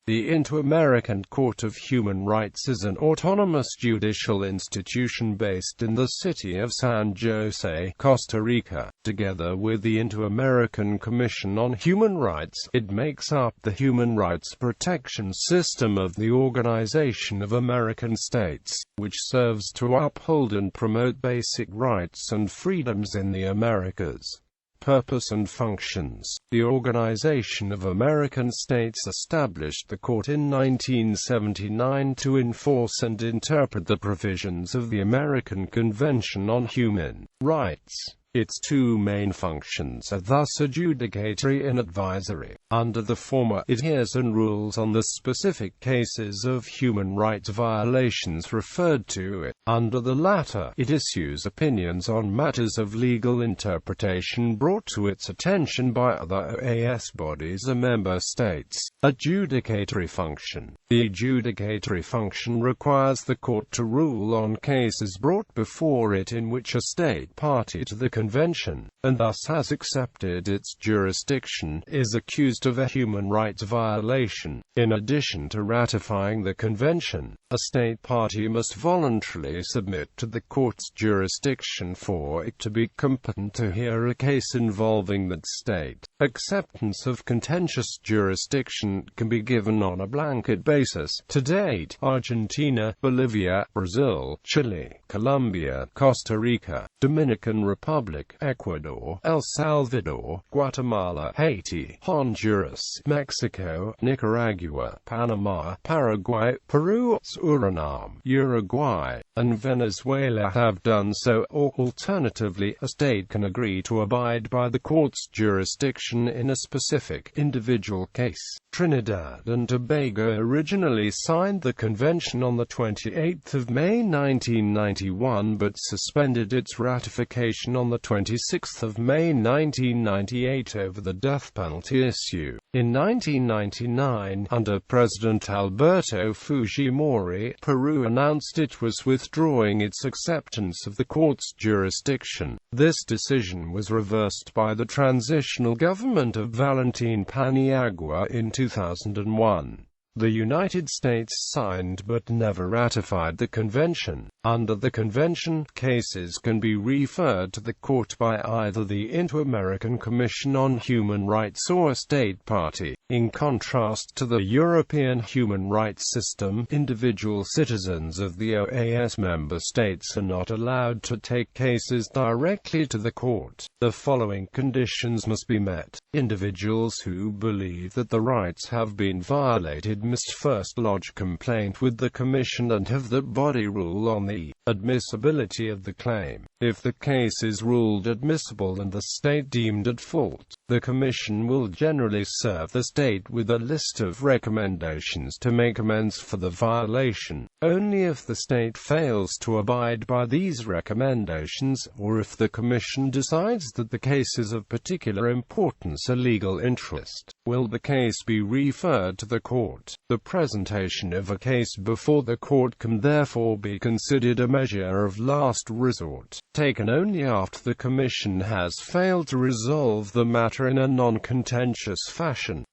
The Inter-American Court of Human Rights is an autonomous judicial institution based in the city of San José, Costa Rica. Together with the Inter-American Commission on Human Rights, it makes up the human rights protection system of the Organization of American States, which serves to uphold and promote basic rights and freedoms in the Americas. Purpose and functions. The Organization of American States established the court in 1979 to enforce and interpret the provisions of the American Convention on Human Rights. Its two main functions are thus adjudicatory and advisory. Under the former, it hears and rules on the specific cases of human rights violations referred to. Under the latter, it issues opinions on matters of legal interpretation brought to its attention by other OAS bodies or member states. Adjudicatory function. The adjudicatory function requires the court to rule on cases brought before it in which a state party to the convention, and thus has accepted its jurisdiction, is accused of a human rights violation. In addition to ratifying the convention, a state party must voluntarily submit to the court's jurisdiction for it to be competent to hear a case involving that state. Acceptance of contentious jurisdiction can be given on a blanket basis. To date, Argentina, Bolivia, Brazil, Chile, Colombia, Costa Rica, Dominican Republic, Ecuador, El Salvador, Guatemala, Haiti, Honduras, Mexico, Nicaragua, Panama, Paraguay, Peru, Suriname, Uruguay, and Venezuela have done so, or alternatively, a state can agree to abide by the court's jurisdiction in a specific, individual case. Trinidad and Tobago originally signed the convention on 28 May 1991 but suspended its ratification on 26 May 1998 over the death penalty issue. In 1999, under President Alberto Fujimori, Peru announced it was withdrawing its acceptance of the court's jurisdiction. This decision was reversed by the transitional government of Valentin Paniagua in 2001. The United States signed but never ratified the convention. Under the convention, cases can be referred to the court by either the Inter-American Commission on Human Rights or a state party. In contrast to the European human rights system, individual citizens of the OAS member states are not allowed to take cases directly to the court. The following conditions must be met. Individuals who believe that the rights have been violated must first lodge complaint with the Commission and have that body rule on the admissibility of the claim. If the case is ruled admissible and the state deemed at fault, the Commission will generally serve the state with a list of recommendations to make amends for the violation. Only if the state fails to abide by these recommendations, or if the Commission decides that the case is of particular importance or legal interest, will the case be referred to the court. The presentation of a case before the court can therefore be considered a measure of last resort, taken only after the Commission has failed to resolve the matter in a non-contentious fashion.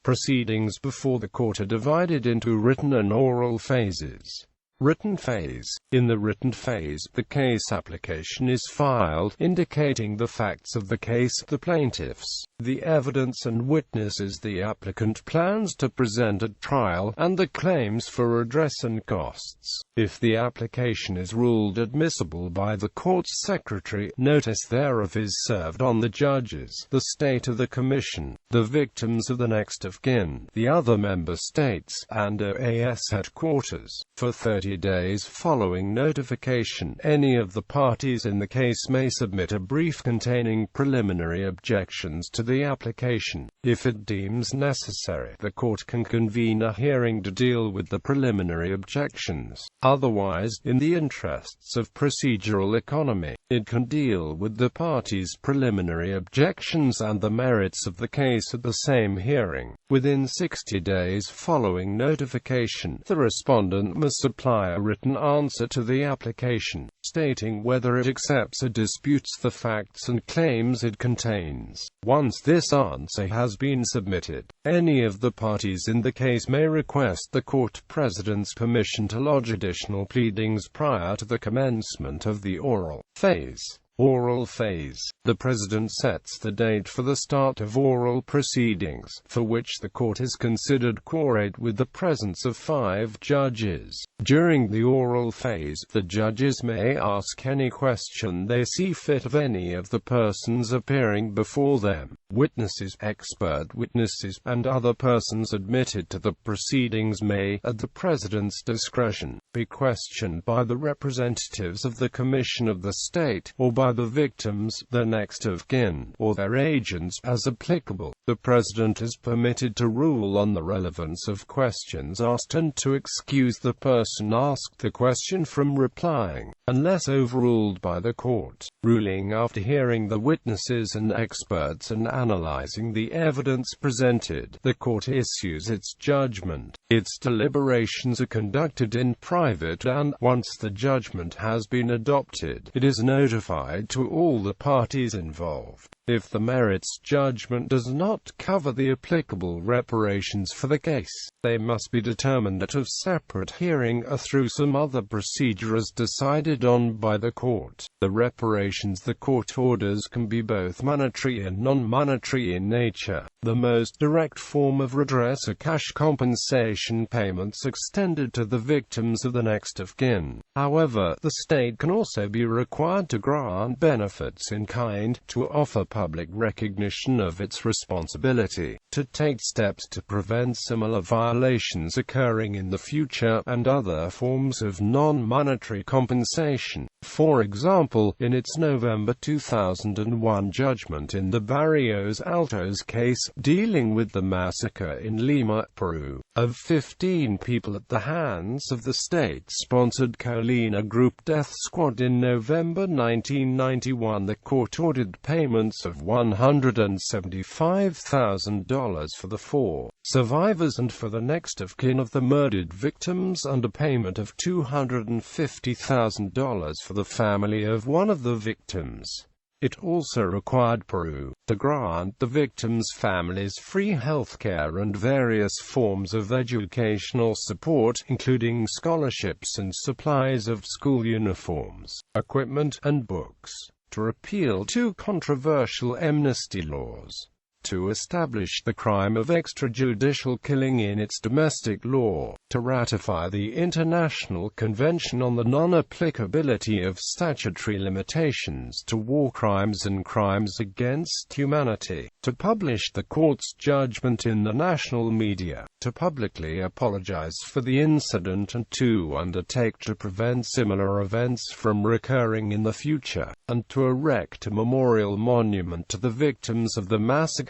Proceedings before the court are divided into written and oral phases. Written phase. In the written phase, the case application is filed, indicating the facts of the case, the plaintiffs, the evidence and witnesses the applicant plans to present at trial, and the claims for redress and costs. If the application is ruled admissible by the court's secretary, notice thereof is served on the judges, the state of the commission, the victims of the next of kin, the other member states, and OAS headquarters. For 30 days following notification, any of the parties in the case may submit a brief containing preliminary objections to the application. If it deems necessary, the court can convene a hearing to deal with the preliminary objections. Otherwise, in the interests of procedural economy, it can deal with the parties' preliminary objections and the merits of the case at the same hearing. Within 60 days following notification, the respondent must supply supply a written answer to the application, stating whether it accepts or disputes the facts and claims it contains. Once this answer has been submitted, any of the parties in the case may request the court president's permission to lodge additional pleadings prior to the commencement of the oral phase. Oral phase. The President sets the date for the start of oral proceedings, for which the court is considered quorate with the presence of 5 judges. During the oral phase, the judges may ask any question they see fit of any of the persons appearing before them. Witnesses, expert witnesses, and other persons admitted to the proceedings may, at the President's discretion, be questioned by the representatives of the Commission of the State, or by the victims, their next of kin, or their agents, as applicable. The President is permitted to rule on the relevance of questions asked and to excuse the person asked the question from replying, unless overruled by the court. Ruling after hearing the witnesses and experts and analyzing the evidence presented, the court issues its judgment. Its deliberations are conducted in private and, once the judgment has been adopted, it is notified to all the parties involved. If the merits judgment does not cover the applicable reparations for the case, they must be determined at a separate hearing or through some other procedure as decided on by the court. The reparations the court orders can be both monetary and non-monetary in nature. The most direct form of redress are cash compensation payments extended to the victims of the next of kin. However, the state can also be required to grant benefits in kind, to offer public recognition of its responsibility, to take steps to prevent similar violations occurring in the future, and other forms of non-monetary compensation. For example, in its November 2001 judgment in the Barrios Altos case, dealing with the massacre in Lima, Peru, of 15 people at the hands of the state-sponsored Colina Group Death Squad in November 1991, the court ordered payments of $175,000 for the 4 survivors and for the next of kin of the murdered victims, and a payment of $250,000 for the family of one of the victims. It also required Peru to grant the victims' families free health care and various forms of educational support, including scholarships and supplies of school uniforms, equipment, and books, to repeal 2 controversial amnesty laws, to establish the crime of extrajudicial killing in its domestic law, to ratify the International Convention on the Non-Applicability of Statutory Limitations to War Crimes and Crimes Against Humanity, to publish the court's judgment in the national media, to publicly apologize for the incident, and to undertake to prevent similar events from recurring in the future, and to erect a memorial monument to the victims of the massacre.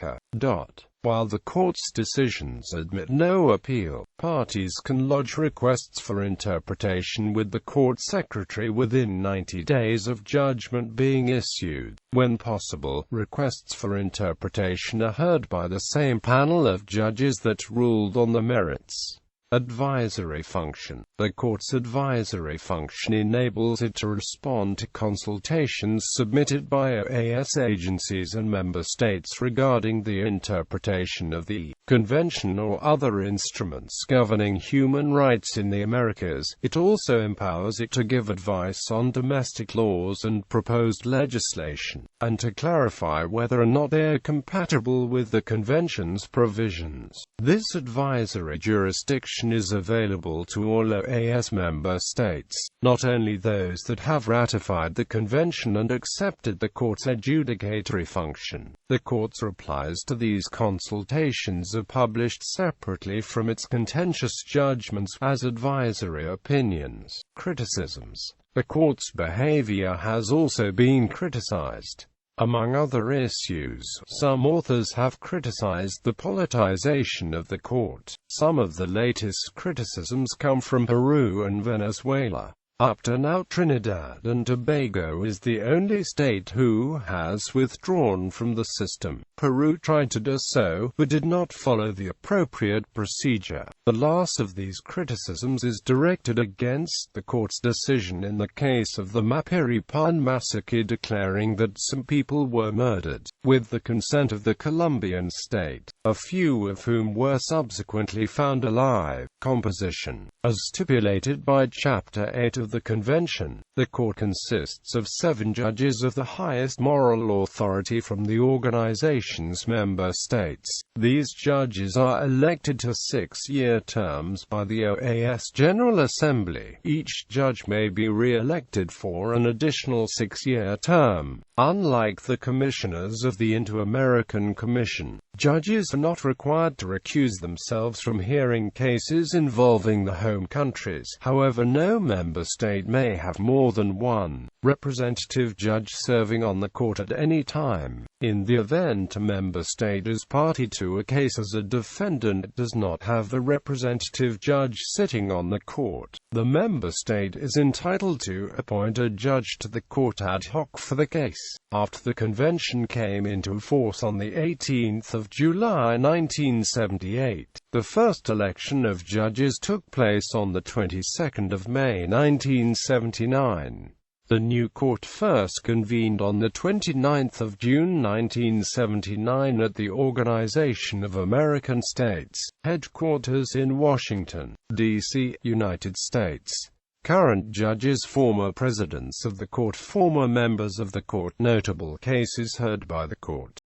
While the court's decisions admit no appeal, parties can lodge requests for interpretation with the court secretary within 90 days of judgment being issued. When possible, requests for interpretation are heard by the same panel of judges that ruled on the merits. Advisory function. The court's advisory function enables it to respond to consultations submitted by OAS agencies and member states regarding the interpretation of the Convention or other instruments governing human rights in the Americas. It also empowers it to give advice on domestic laws and proposed legislation, and to clarify whether or not they are compatible with the Convention's provisions. This advisory jurisdiction is available to all OAS member states, not only those that have ratified the Convention and accepted the court's adjudicatory function. The court's replies to these consultations are published separately from its contentious judgments as advisory opinions. Criticisms. The court's behavior has also been criticized. Among other issues, some authors have criticized the politicization of the court. Some of the latest criticisms come from Peru and Venezuela. Up to now, Trinidad and Tobago is the only state who has withdrawn from the system. Peru tried to do so, but did not follow the appropriate procedure. The last of these criticisms is directed against the court's decision in the case of the Mapiripan massacre, declaring that some people were murdered, with the consent of the Colombian state, a few of whom were subsequently found alive. Composition. As stipulated by Chapter 8 of the Convention, the court consists of 7 judges of the highest moral authority from the organization's member states. These judges are elected to 6-year terms by the OAS General Assembly. Each judge may be re-elected for an additional 6-year term. Unlike the commissioners of the Inter-American Commission, judges are not required to recuse themselves from hearing cases involving the home countries. However, no member state may have more than one representative judge serving on the court at any time. In the event a member state is party to a case as a defendant, it does not have the representative judge sitting on the court. The member state is entitled to appoint a judge to the court ad hoc for the case. After the convention came into force on the 18th of July 1978, the first election of judges took place on the 22nd of May 1979. The new court first convened on the 29th of June 1979 at the Organization of American States, headquarters in Washington, D.C., United States. Current judges, former presidents of the court, former members of the court, notable cases heard by the court.